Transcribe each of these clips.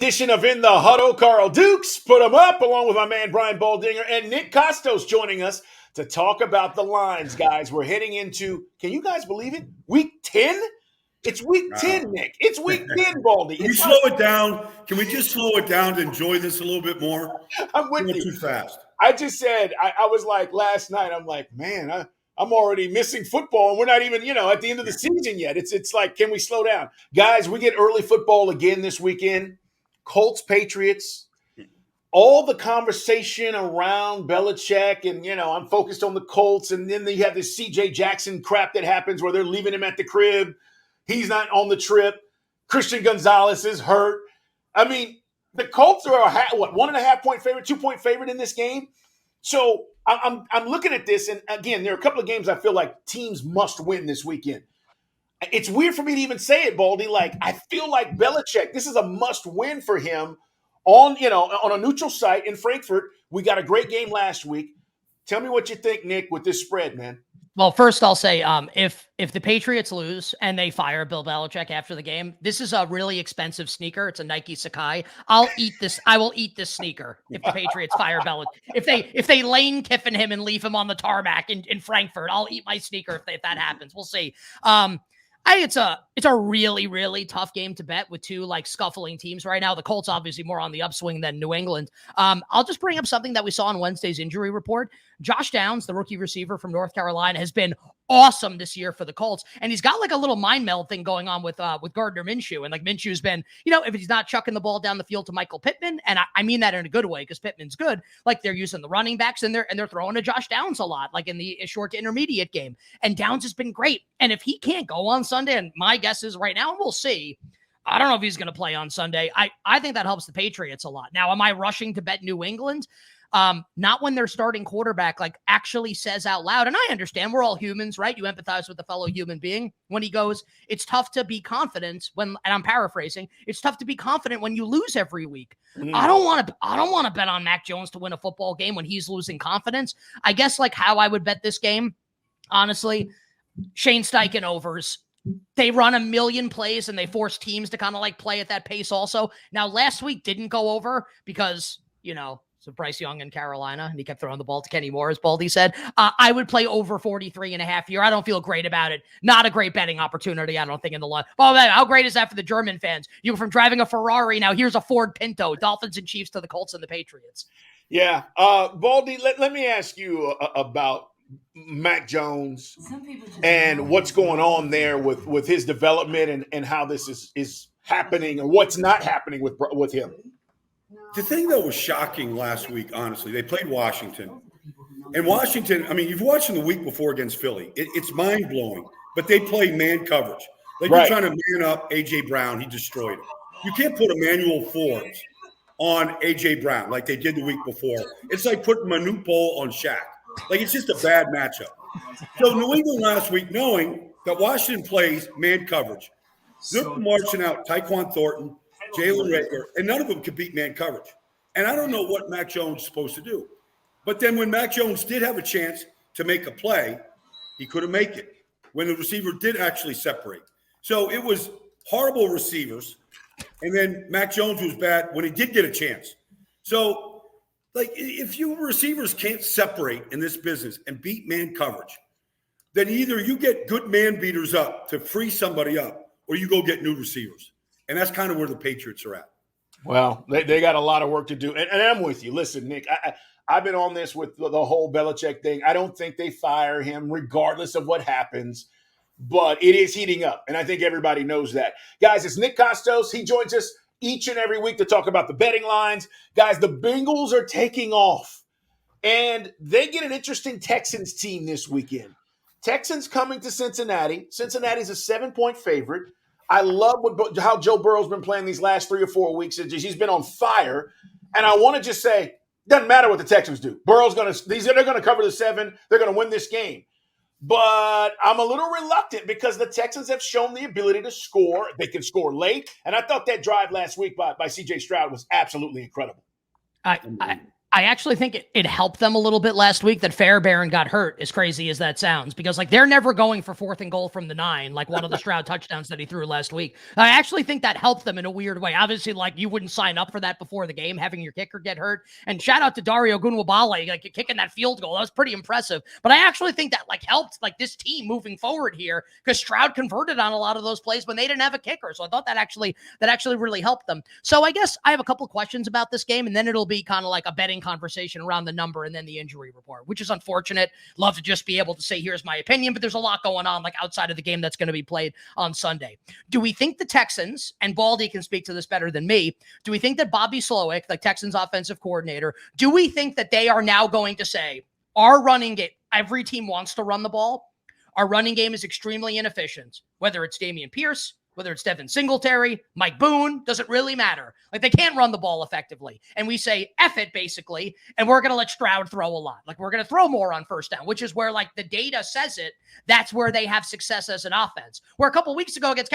Edition of In the Huddle. Carl Dukes put them up along with my man Brian Baldinger and Nick Kostos joining us to talk about the lines, guys. We're heading into, can you guys believe it? Week 10? It's week 10, Nick. It's week 10, Baldy. Can we slow it down? Can we just slow it down to enjoy this a little bit more? I'm with you. Too fast. I just said, I was like last night, I'm like, man, I'm already missing football, and we're not even, at the end of the season yet. It's like, can we slow down? Guys, we get early football again this weekend. Colts, Patriots, all the conversation around Belichick, and, I'm focused on the Colts, and then you have this C.J. Jackson crap that happens where they're leaving him at the crib. He's not on the trip. Christian Gonzalez is hurt. I mean, the Colts are a 1.5 point favorite, 2-point favorite in this game. So I'm looking at this, and again, there are a couple of games I feel like teams must win this weekend. It's weird for me to even say it, Baldy. Like, I feel like Belichick, this is a must-win for him on a neutral site in Frankfurt. We got a great game last week. Tell me what you think, Nick, with this spread, man. Well, first I'll say, if the Patriots lose and they fire Bill Belichick after the game, this is a really expensive sneaker. It's a Nike Sakai. I will eat this sneaker if the Patriots fire Belichick. If they Lane Kiffin him and leave him on the tarmac in Frankfurt, I'll eat my sneaker if that happens. We'll see. I think it's a really, really tough game to bet with two scuffling teams right now. The Colts obviously more on the upswing than New England. I'll just bring up something that we saw on Wednesday's injury report. Josh Downs, the rookie receiver from North Carolina, has been awesome this year for the Colts, and he's got a little mind meld thing going on with Gardner Minshew, and Minshew's been, if he's not chucking the ball down the field to Michael Pittman, and I mean that in a good way because Pittman's good, they're using the running backs and they're throwing to Josh Downs a lot, in the short to intermediate game, and Downs has been great. And if he can't go on Sunday, and my guess is right now, and we'll see, I don't know if he's going to play on Sunday. I think that helps the Patriots a lot. Now, am I rushing to bet New England? Not when their starting quarterback actually says out loud. And I understand we're all humans, right? You empathize with a fellow human being when he goes, it's tough to be confident when, and I'm paraphrasing, it's tough to be confident when you lose every week. I don't want to bet on Mac Jones to win a football game when he's losing confidence. I guess how I would bet this game, honestly, Shane Steichen overs. They run a million plays and they force teams to kind of play at that pace also. Now, last week didn't go over because, so Bryce Young in Carolina, and he kept throwing the ball to Kenny Moore, as Baldy said. I would play over 43.5 here. I don't feel great about it. Not a great betting opportunity, I don't think, in the line. Oh, man, how great is that for the German fans? You go from driving a Ferrari, now here's a Ford Pinto, Dolphins and Chiefs to the Colts and the Patriots. Yeah. Baldy, let me ask you about Mac Jones and what's going on there with his development and how this is happening or what's not happening with him. The thing that was shocking last week, honestly, they played Washington. And Washington, you've watched them the week before against Philly. It's mind-blowing. But they play man coverage. Right. You're trying to man up A.J. Brown. He destroyed him. You can't put Emmanuel Forbes on A.J. Brown like they did the week before. It's like putting Manute Bol on Shaq. It's just a bad matchup. So New England last week, knowing that Washington plays man coverage, they're marching out Tyquan Thornton, Jalen Reagor, and none of them could beat man coverage. And I don't know what Mac Jones is supposed to do. But then when Mac Jones did have a chance to make a play, he couldn't make it when the receiver did actually separate. So it was horrible receivers. And then Mac Jones was bad when he did get a chance. So, if you receivers can't separate in this business and beat man coverage, then either you get good man beaters up to free somebody up or you go get new receivers. And that's kind of where the Patriots are at. Well, they got a lot of work to do. And I'm with you. Listen, Nick, I've been on this with the whole Belichick thing. I don't think they fire him regardless of what happens. But it is heating up. And I think everybody knows that. Guys, it's Nick Kostos. He joins us each and every week to talk about the betting lines. Guys, the Bengals are taking off. And they get an interesting Texans team this weekend. Texans coming to Cincinnati. Cincinnati's a 7-point favorite. I love how Joe Burrow's been playing these last 3 or 4 weeks. He's been on fire. And I want to just say, doesn't matter what the Texans do. Burrow's they're going to cover the 7. They're going to win this game. But I'm a little reluctant because the Texans have shown the ability to score. They can score late. And I thought that drive last week by C.J. Stroud was absolutely incredible. I actually think it helped them a little bit last week that Fairbairn got hurt, as crazy as that sounds, because like they're never going for 4th and goal from the 9, like one of the Stroud touchdowns that he threw last week. I actually think that helped them in a weird way. Obviously, like you wouldn't sign up for that before the game, having your kicker get hurt. And shout out to Dario Gunwabale, like kicking that field goal. That was pretty impressive. But I actually think that like helped like this team moving forward here because Stroud converted on a lot of those plays when they didn't have a kicker. So I thought that actually really helped them. So I guess I have a couple of questions about this game, and then it'll be kind of like a betting conversation around the number and then the injury report, which is unfortunate. Love to just be able to say, here's my opinion, but there's a lot going on like outside of the game that's going to be played on Sunday. Do we think the Texans, and Baldy can speak to this better than me, do we think that Bobby Slowick, the Texans offensive coordinator, do we think that they are now going to say, our running game, every team wants to run the ball, our running game is extremely inefficient, whether it's Dameon Pierce, whether it's Devin Singletary, Mike Boone, doesn't really matter. Like they can't run the ball effectively. And we say, F it basically, and we're going to let Stroud throw a lot. Like we're going to throw more on first down, which is where like the data says it. That's where they have success as an offense. Where a couple weeks ago against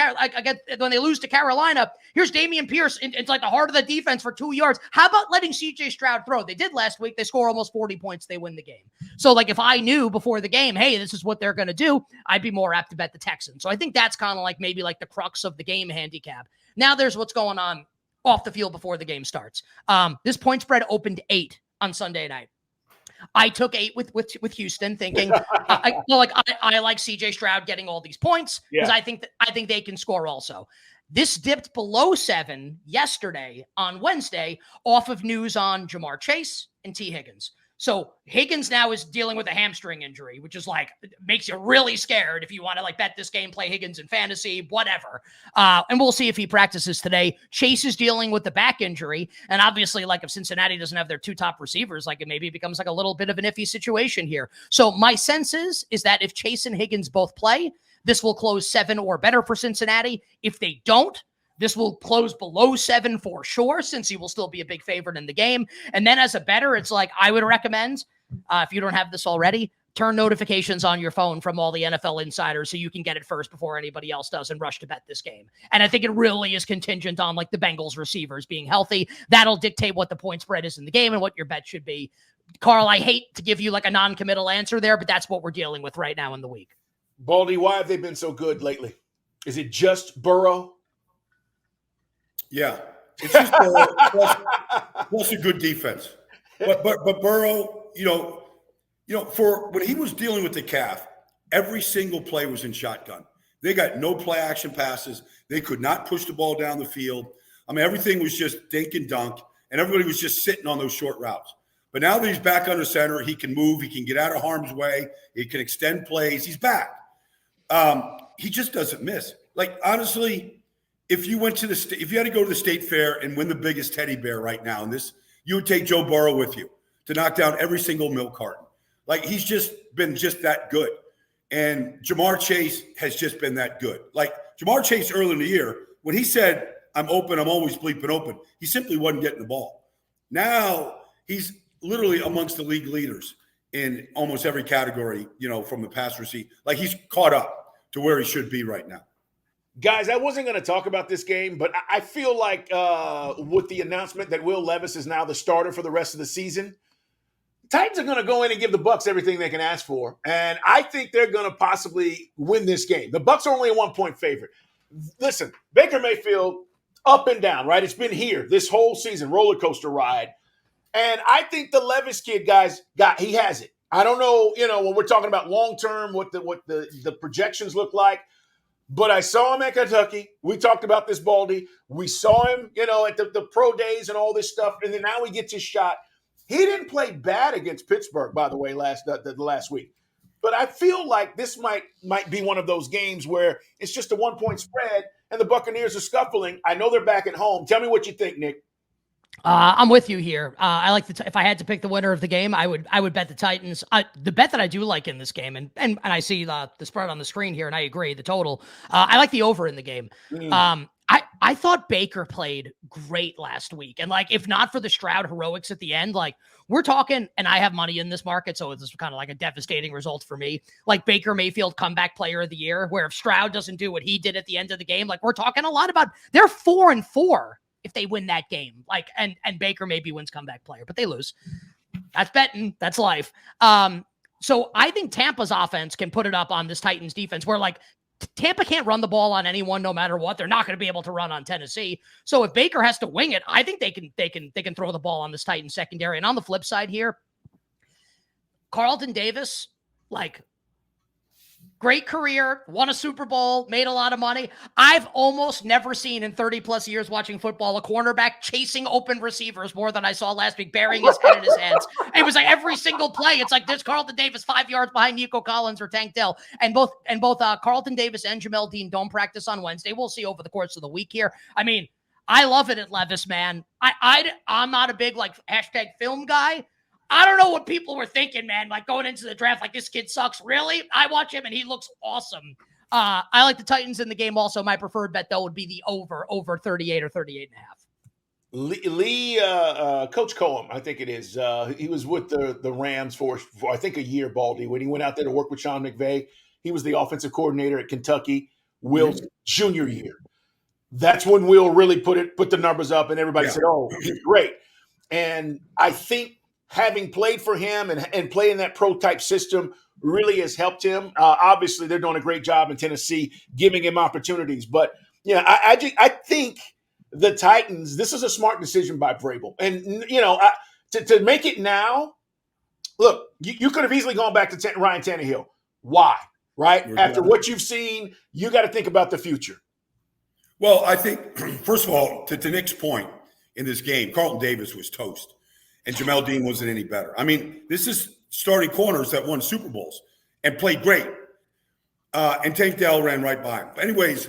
when they lose to Carolina, here's Dameon Pierce. It's like the heart of the defense for 2 yards. How about letting CJ Stroud throw? They did last week. They score almost 40 points. They win the game. So like if I knew before the game, hey, this is what they're going to do, I'd be more apt to bet the Texans. So I think that's kind of like maybe like the crux of the game handicap. Now there's what's going on off the field before the game starts. This point spread opened 8 on Sunday night. I took 8 with Houston, thinking I like CJ Stroud getting all these points because I think they can score also. This dipped below 7 yesterday on Wednesday off of news on Jamar Chase and T. Higgins. So Higgins now is dealing with a hamstring injury, which is like, makes you really scared if you want to like bet this game, play Higgins in fantasy, whatever. And we'll see if he practices today. Chase is dealing with the back injury. And obviously, like if Cincinnati doesn't have their 2 top receivers, like it maybe becomes like a little bit of an iffy situation here. So my sense is that if Chase and Higgins both play, this will close 7 or better for Cincinnati. If they don't, this will close below 7 for sure, since he will still be a big favorite in the game. And then as a bettor, it's like I would recommend, if you don't have this already, turn notifications on your phone from all the NFL insiders so you can get it first before anybody else does and rush to bet this game. And I think it really is contingent on like the Bengals receivers being healthy. That'll dictate what the point spread is in the game and what your bet should be. Carl, I hate to give you like a non-committal answer there, but that's what we're dealing with right now in the week. Baldy, why have they been so good lately? Is it just Burrow? Yeah, it's just Burrow plus a good defense. But Burrow, you know, for when he was dealing with the calf, every single play was in shotgun. They got no play action passes. They could not push the ball down the field. I mean, everything was just dink and dunk, and everybody was just sitting on those short routes. But now that he's back under center, he can move. He can get out of harm's way. He can extend plays. He's back. He just doesn't miss. Like honestly. If you went to if you had to go to the state fair and win the biggest teddy bear right now, and you would take Joe Burrow with you to knock down every single milk carton. Like he's just been that good. And Jamar Chase has just been that good. Like Jamar Chase early in the year, when he said, I'm open, I'm always bleeping open, he simply wasn't getting the ball. Now he's literally amongst the league leaders in almost every category, you know, from the pass receipt. Like he's caught up to where he should be right now. Guys, I wasn't going to talk about this game, but I feel like with the announcement that Will Levis is now the starter for the rest of the season, the Titans are going to go in and give the Bucs everything they can ask for, and I think they're going to possibly win this game. The Bucs are only a 1-point favorite. Listen, Baker Mayfield, up and down, right? It's been here this whole season, roller coaster ride, and I think the Levis kid, guys, he has it. I don't know, you know, when we're talking about long term, what the projections look like. But I saw him at Kentucky. We talked about this, Baldy. We saw him, you know, at the pro days and all this stuff. And then now he gets his shot. He didn't play bad against Pittsburgh, by the way, the last week. But I feel like this might be one of those games where it's just a 1-point spread and the Buccaneers are scuffling. I know they're back at home. Tell me what you think, Nick. I'm with you here. I like if I had to pick the winner of the game, I would bet the Titans. The bet that I do like in this game, and I see the spread on the screen here, and I agree, the total. I like the over in the game. I thought Baker played great last week, and like if not for the Stroud heroics at the end, like we're talking, and I have money in this market, so it's kind of like a devastating result for me. Like Baker Mayfield comeback player of the year, where if Stroud doesn't do what he did at the end of the game, like we're talking a lot about they're 4-4. If they win that game, like, and Baker maybe wins comeback player, but they lose. That's betting. That's life. So I think Tampa's offense can put it up on this Titans defense where like Tampa can't run the ball on anyone no matter what. They're not going to be able to run on Tennessee. So if Baker has to wing it, I think they can throw the ball on this Titans secondary. And on the flip side here, Carlton Davis, like, great career, won a Super Bowl, made a lot of money. I've almost never seen in 30 plus years watching football a cornerback chasing open receivers more than I saw last week, burying his head in his hands. It was like every single play. It's like there's Carlton Davis 5 yards behind Nico Collins or Tank Dell. And both Carlton Davis and Jamel Dean don't practice on Wednesday. We'll see over the course of the week here. I mean, I love it at Levis, man. I'm not a big like hashtag film guy. I don't know what people were thinking, man, like going into the draft, like this kid sucks. Really? I watch him and he looks awesome. I like the Titans in the game also. My preferred bet, though, would be the over 38 or 38 and a half. Coach Cohen, I think it is. He was with the Rams for I think a year, Baldy, when he went out there to work with Sean McVay. He was the offensive coordinator at Kentucky. Will's junior year. That's when Will really put the numbers up, and everybody said, "Oh, he's great." And I think having played for him and playing that pro-type system really has helped him. Obviously, they're doing a great job in Tennessee, giving him opportunities. But, I think the Titans, this is a smart decision by Vrabel. And, to make it now, look, you could have easily gone back to Ryan Tannehill. Why? Right? After what you've seen, you got to think about the future. Well, I think, first of all, to Nick's point in this game, Carlton Davis was toast. And Jamel Dean wasn't any better. I mean, this is starting corners that won Super Bowls and played great. And Tank Dell ran right by him. But anyways,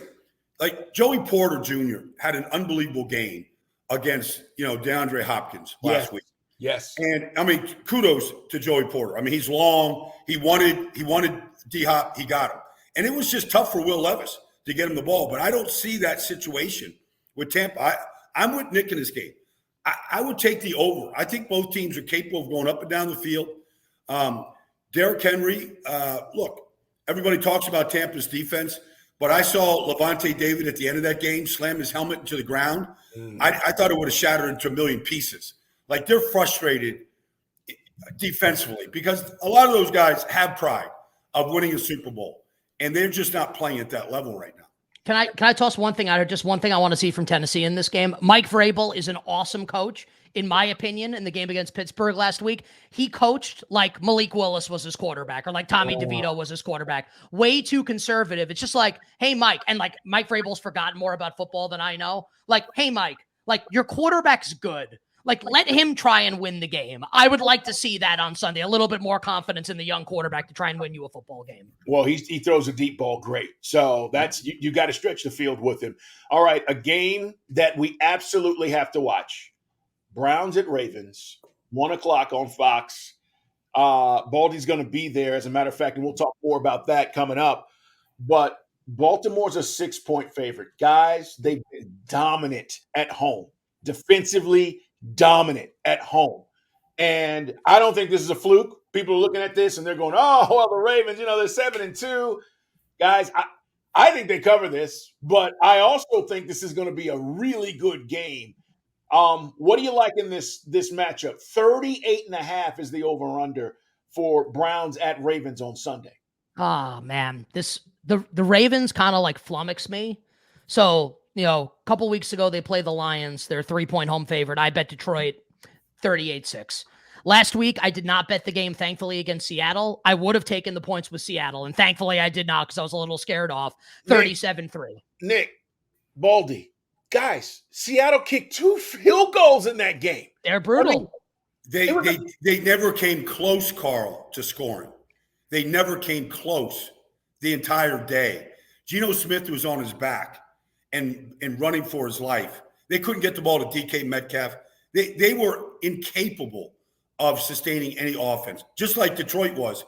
like Joey Porter Jr. had an unbelievable game against, DeAndre Hopkins last week. Yes. And I mean, kudos to Joey Porter. I mean, he's long. He wanted D-Hop. He got him. And it was just tough for Will Levis to get him the ball. But I don't see that situation with Tampa. I'm with Nick in this game. I would take the over. I think both teams are capable of going up and down the field. Derrick Henry, look, everybody talks about Tampa's defense, but I saw Levante David at the end of that game slam his helmet into the ground. I thought it would have shattered into a million pieces. Like, they're frustrated defensively because a lot of those guys have pride of winning a Super Bowl, and they're just not playing at that level right now. Can I toss one thing out here? Just one thing I want to see from Tennessee in this game. Mike Vrabel is an awesome coach, in my opinion, in the game against Pittsburgh last week. He coached like Malik Willis was his quarterback or like Tommy DeVito was his quarterback. Way too conservative. It's just like, hey, Mike. And like Mike Vrabel's forgotten more about football than I know. Like, hey, Mike, like your quarterback's good. Like, let him try and win the game. I would like to see that on Sunday. A little bit more confidence in the young quarterback to try and win you a football game. Well, he throws a deep ball great. So that's you got to stretch the field with him. All right, a game that we absolutely have to watch. Browns at Ravens, 1:00 on Fox. Baldy's going to be there, as a matter of fact, and we'll talk more about that coming up. But Baltimore's a 6-point favorite. Guys, they've been dominant at home. Defensively dominant at home. And I don't think this is a fluke. People are looking at this and they're going, oh, well, the Ravens, they're 7-2. Guys, I think they cover this, but I also think this is going to be a really good game. What do you like in this matchup? 38.5 is the over-under for Browns at Ravens on Sunday. Oh, man. The Ravens kind of like flummox me. So, a couple weeks ago, they played the Lions. They're 3-point home favorite. I bet Detroit 38-6. Last week, I did not bet the game, thankfully, against Seattle. I would have taken the points with Seattle, and thankfully I did not because I was a little scared off. 37-3. Nick, Baldy, guys, Seattle kicked 2 field goals in that game. They're brutal. They never came close, Carl, to scoring. They never came close the entire day. Geno Smith was on his back and running for his life. They couldn't get the ball to DK Metcalf. They were incapable of sustaining any offense, just like Detroit was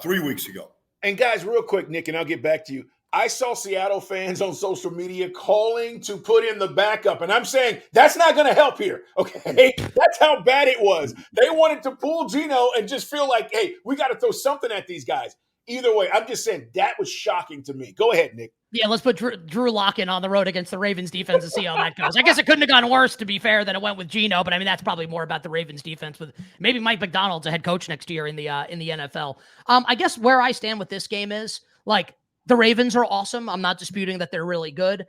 3 weeks ago. And guys, real quick, Nick, and I'll get back to you. I saw Seattle fans on social media calling to put in the backup, and I'm saying that's not going to help here, okay? That's how bad it was. They wanted to pull Geno and just feel like, hey, we got to throw something at these guys. Either way, I'm just saying that was shocking to me. Go ahead, Nick. Yeah, let's put Drew Lock in on the road against the Ravens defense and see how that goes. I guess it couldn't have gone worse, to be fair, than it went with Geno, but I mean that's probably more about the Ravens defense with maybe Mike McDonald's a head coach next year in the NFL. I guess where I stand with this game is like the Ravens are awesome. I'm not disputing that they're really good.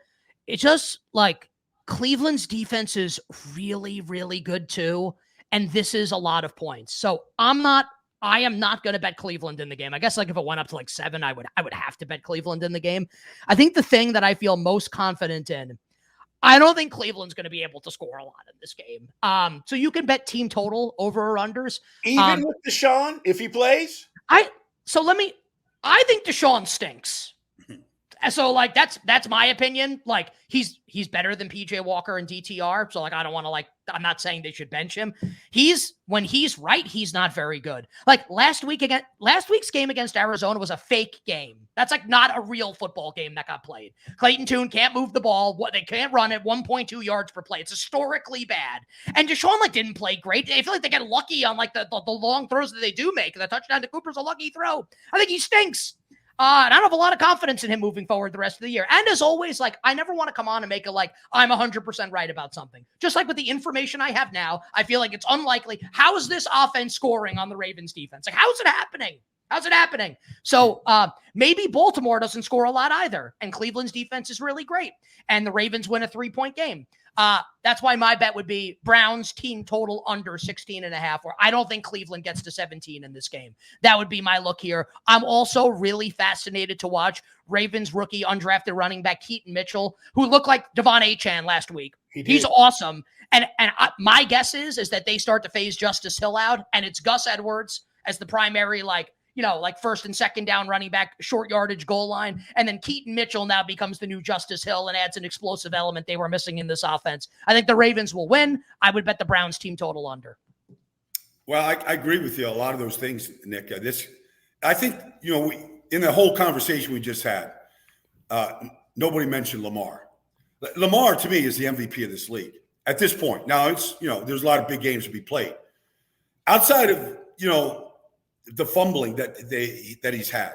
It's just like Cleveland's defense is really, really good too, and this is a lot of points. So I am not going to bet Cleveland in the game. I guess like if it went up to like 7, I would have to bet Cleveland in the game. I think the thing that I feel most confident in, I don't think Cleveland's going to be able to score a lot in this game. So you can bet team total over or unders. Even with Deshaun, if he plays? I think Deshaun stinks. So like that's my opinion. Like he's better than PJ Walker and DTR. So like I don't want to I'm not saying they should bench him. When he's right, he's not very good. Like last week's game against Arizona was a fake game. That's like not a real football game that got played. Clayton Tune can't move the ball. They can't run it 1.2 yards per play. It's historically bad. And Deshaun didn't play great. I feel like they get lucky on the long throws that they do make. The touchdown to Cooper's a lucky throw. I think he stinks. And I don't have a lot of confidence in him moving forward the rest of the year. And as always, I never want to come on and make it like I'm 100% right about something. Just like with the information I have now, I feel like it's unlikely. How is this offense scoring on the Ravens defense? Like, how is it happening? How's it happening? So maybe Baltimore doesn't score a lot either. And Cleveland's defense is really great. And the Ravens win a 3-point game. That's why my bet would be Browns team total under 16.5, where I don't think Cleveland gets to 17 in this game. That would be my look here. I'm also really fascinated to watch Ravens rookie undrafted running back Keaton Mitchell, who looked like Devon Achane last week. He's awesome. And my guess is that they start to phase Justice Hill out, and it's Gus Edwards as the primary, first and second down running back, short yardage goal line. And then Keaton Mitchell now becomes the new Justice Hill and adds an explosive element they were missing in this offense. I think the Ravens will win. I would bet the Browns team total under. Well, I agree with you. A lot of those things, Nick. I think, in the whole conversation we just had, nobody mentioned Lamar. Lamar, to me, is the MVP of this league at this point. Now, it's, there's a lot of big games to be played. Outside of, the fumbling that he's had,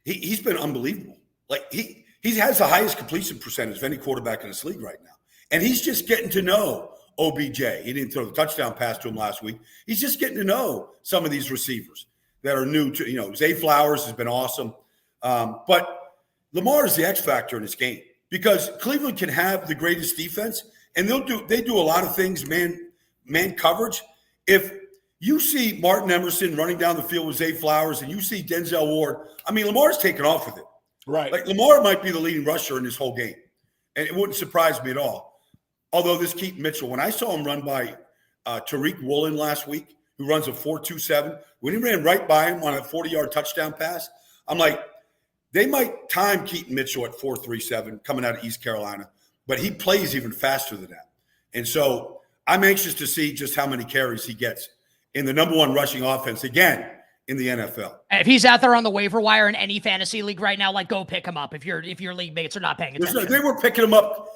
he's been unbelievable. Like he has the highest completion percentage of any quarterback in this league right now, and he's just getting to know OBJ. He didn't throw the touchdown pass to him last week. He's just getting to know some of these receivers that are new to Zay Flowers has been awesome, but Lamar is the X factor in this game because Cleveland can have the greatest defense, and they do a lot of things man coverage. If you see Martin Emerson running down the field with Zay Flowers, and you see Denzel Ward. I mean, Lamar's taken off with it. Right. Like Lamar might be the leading rusher in this whole game, and it wouldn't surprise me at all. Although this Keaton Mitchell, when I saw him run by Tariq Woolen last week, who runs a 4.27, when he ran right by him on a 40-yard touchdown pass, I'm like, they might time Keaton Mitchell at 4.37 coming out of East Carolina, but he plays even faster than that. And so I'm anxious to see just how many carries he gets in the number one rushing offense again in the NFL. If he's out there on the waiver wire in any fantasy league right now, go pick him up if your league mates are not paying attention. They were picking him up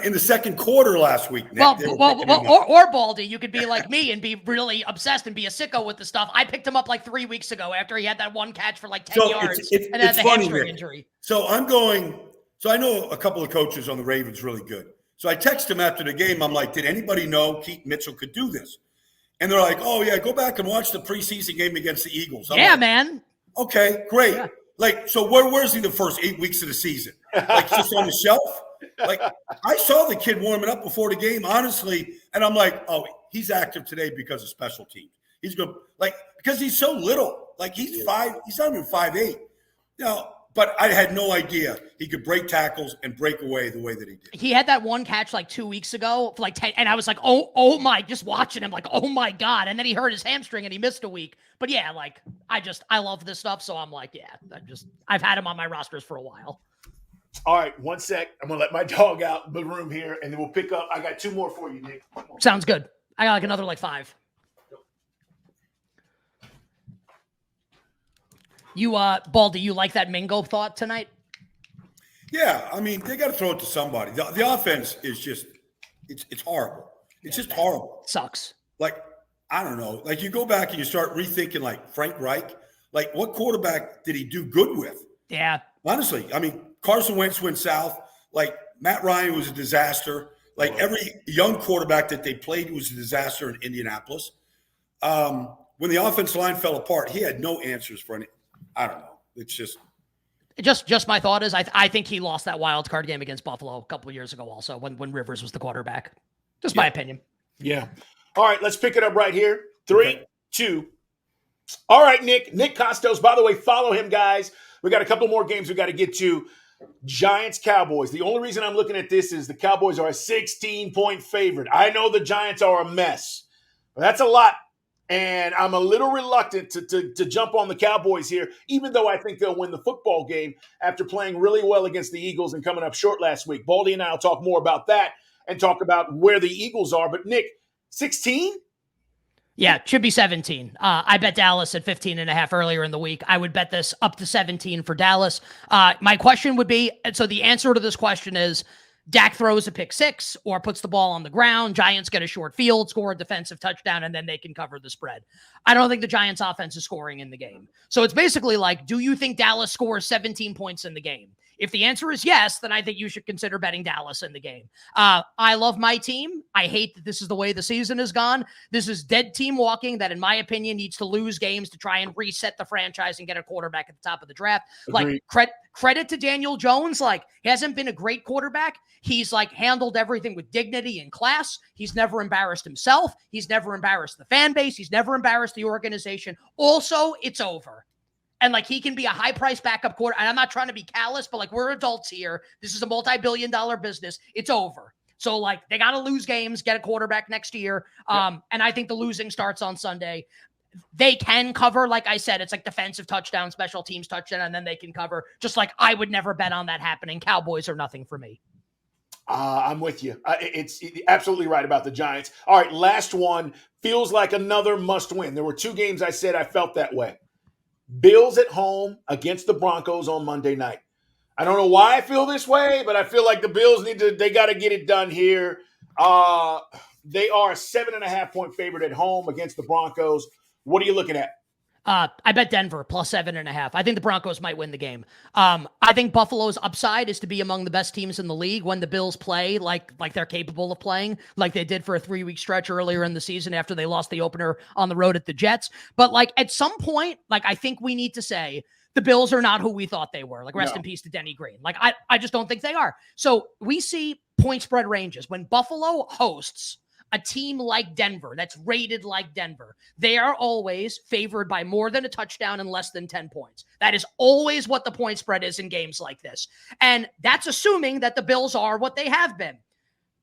in the second quarter last week, Nick. Or Baldy, you could be like me and be really obsessed and be a sicko with the stuff. I picked him up 3 weeks ago after he had that one catch for 10 yards and had the hamstring injury. So I know a couple of coaches on the Ravens really good. So I text him after the game. I'm like, did anybody know Keaton Mitchell could do this? And they're like, oh, yeah, go back and watch the preseason game against the Eagles. I'm man. Okay, great. Yeah. So where's he the first 8 weeks of the season? Just on the shelf? I saw the kid warming up before the game, honestly, and I'm like, oh, he's active today because of special teams. He's good, because he's so little. He's not even 5'8". But I had no idea he could break tackles and break away the way that he did. He had that one catch 2 weeks ago for 10, and I was like, oh my, just watching him oh my God. And then he hurt his hamstring and he missed a week. But yeah, I love this stuff. So I'm like, yeah, I've had him on my rosters for a while. All right, 1 sec. I'm going to let my dog out in the room here, and then we'll pick up. I got 2 more for you, Nick. Sounds good. I got another 5. You, Baldy, you like that Mingo thought tonight? Yeah, I mean, they got to throw it to somebody. The offense is just, it's horrible. It's just horrible. Sucks. I don't know. You go back and you start rethinking Frank Reich. Like, what quarterback did he do good with? Yeah. Honestly, I mean, Carson Wentz went south. Like, Matt Ryan was a disaster. Like, every young quarterback that they played was a disaster in Indianapolis. When the offensive line fell apart, he had no answers for any. I don't know. It's just my thought is I think he lost that wild card game against Buffalo a couple of years ago also when Rivers was the quarterback. Just my opinion. Yeah. All right, let's pick it up right here. 3, 2. All right, Nick Kostos. By the way, follow him, guys. We got a couple more games we got to get to. Giants, Cowboys. The only reason I'm looking at this is the Cowboys are a 16-point favorite. I know the Giants are a mess, but that's a lot. And I'm a little reluctant to jump on the Cowboys here, even though I think they'll win the football game after playing really well against the Eagles and coming up short last week. Baldy and I will talk more about that and talk about where the Eagles are. But, Nick, 16? Yeah, it should be 17. I bet Dallas at 15.5 earlier in the week. I would bet this up to 17 for Dallas. My question would be, so the answer to this question is, Dak throws a pick six or puts the ball on the ground. Giants get a short field, score a defensive touchdown, and then they can cover the spread. I don't think the Giants offense is scoring in the game. So it's basically like, do you think Dallas scores 17 points in the game? If the answer is yes, then I think you should consider betting Dallas in the game. I love my team. I hate that this is the way the season has gone. This is dead team walking that, in my opinion, needs to lose games to try and reset the franchise and get a quarterback at the top of the draft. Agreed. Like, credit to Daniel Jones. Like, he hasn't been a great quarterback. He's like handled everything with dignity and class. He's never embarrassed himself. He's never embarrassed the fan base. He's never embarrassed the organization. Also, it's over. And like, he can be a high price backup quarter. And I'm not trying to be callous, but like, we're adults here. This is a multi-billion-dollar business. It's over. So like, they got to lose games, get a quarterback next year. And I think the losing starts on Sunday. They can cover, like I said, it's like defensive touchdown, special teams touchdown, and then they can cover. Just like, I would never bet on that happening. Cowboys are nothing for me. I'm with you. It's absolutely right about the Giants. All right, last one. Feels like another must win. There were 2 games I said I felt that way. Bills at home against the Broncos on Monday night. I don't know why I feel this way, but I feel like the Bills they got to get it done here. They are a 7.5-point favorite at home against the Broncos. What are you looking at? I bet Denver plus 7.5. I think the Broncos might win the game. I think Buffalo's upside is to be among the best teams in the league when the Bills play like they're capable of playing, like they did for a 3-week stretch earlier in the season after they lost the opener on the road at the Jets. But like, at some point, like, I think we need to say the Bills are not who we thought they were. Like, rest in peace to Denny Green. Like, I just don't think they are. So we see point spread ranges when Buffalo hosts a team like Denver that's rated like Denver. They are always favored by more than a touchdown and less than 10 points. That is always what the point spread is in games like this. And that's assuming that the Bills are what they have been.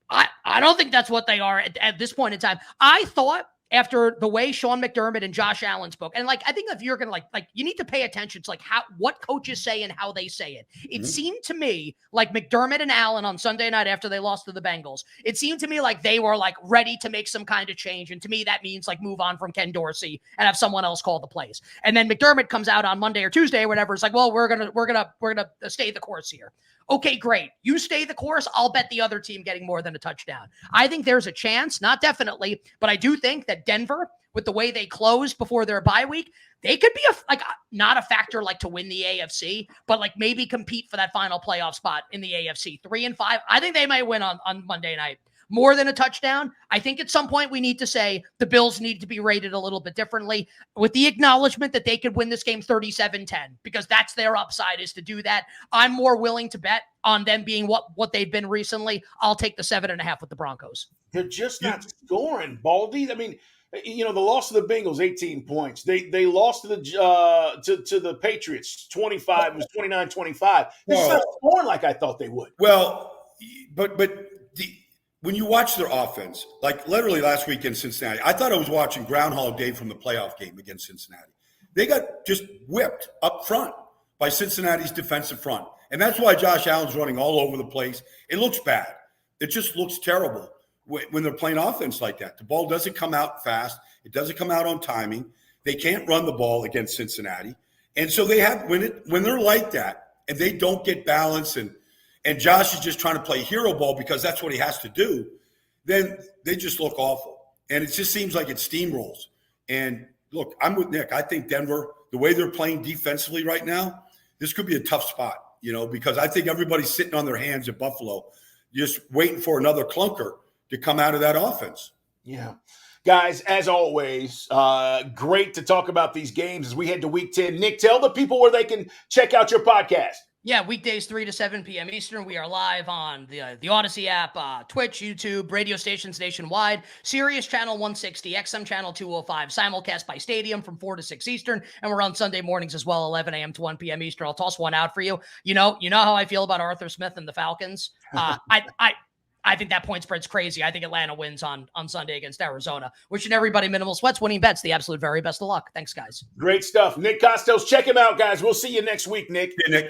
I don't think that's what they are at this point in time. I thought, after the way Sean McDermott and Josh Allen spoke, and like, I think if you're going to like, you need to pay attention to like what coaches say and how they say it. It seemed to me like McDermott and Allen on Sunday night after they lost to the Bengals, it seemed to me like they were like ready to make some kind of change. And to me, that means like move on from Ken Dorsey and have someone else call the plays. And then McDermott comes out on Monday or Tuesday or whatever. It's like, well, we're going to stay the course here. Okay, great. You stay the course. I'll bet the other team getting more than a touchdown. I think there's a chance, not definitely, but I do think that Denver, with the way they closed before their bye week, they could be not a factor like to win the AFC, but like maybe compete for that final playoff spot in the AFC. 3-5. I think they might win on Monday night. More than a touchdown. I think at some point we need to say the Bills need to be rated a little bit differently with the acknowledgement that they could win this game 37-10 because that's their upside is to do that. I'm more willing to bet on them being what they've been recently. I'll take the 7.5 with the Broncos. They're just not scoring, Baldy. I mean, you know, the loss of the Bengals, 18 points. They lost to the Patriots, 25. It was 29-25. They're not scoring like I thought they would. Well, but when you watch their offense, like literally last week in Cincinnati, I thought I was watching Groundhog Day from the playoff game against Cincinnati. They got just whipped up front by Cincinnati's defensive front. And that's why Josh Allen's running all over the place. It looks bad. It just looks terrible when they're playing offense like that. The ball doesn't come out fast. It doesn't come out on timing. They can't run the ball against Cincinnati. And so they have when they're like that and they don't get balance and Josh is just trying to play hero ball because that's what he has to do, then they just look awful. And it just seems like it steamrolls. And look, I'm with Nick. I think Denver, the way they're playing defensively right now, this could be a tough spot, because I think everybody's sitting on their hands at Buffalo, just waiting for another clunker to come out of that offense. Yeah. Guys, as always, great to talk about these games as we head to week 10. Nick, tell the people where they can check out your podcast. Yeah, weekdays 3 to 7 p.m. Eastern. We are live on the Odyssey app, Twitch, YouTube, radio stations nationwide, Sirius Channel 160, XM Channel 205, simulcast by Stadium from 4 to 6 Eastern, and we're on Sunday mornings as well, 11 a.m. to 1 p.m. Eastern. I'll toss one out for you. You know how I feel about Arthur Smith and the Falcons. I think that point spread's crazy. I think Atlanta wins on Sunday against Arizona. Wishing everybody minimal sweats, winning bets, the absolute very best of luck. Thanks, guys. Great stuff. Nick Kostos, check him out, guys. We'll see you next week, Nick. Hey, Nick.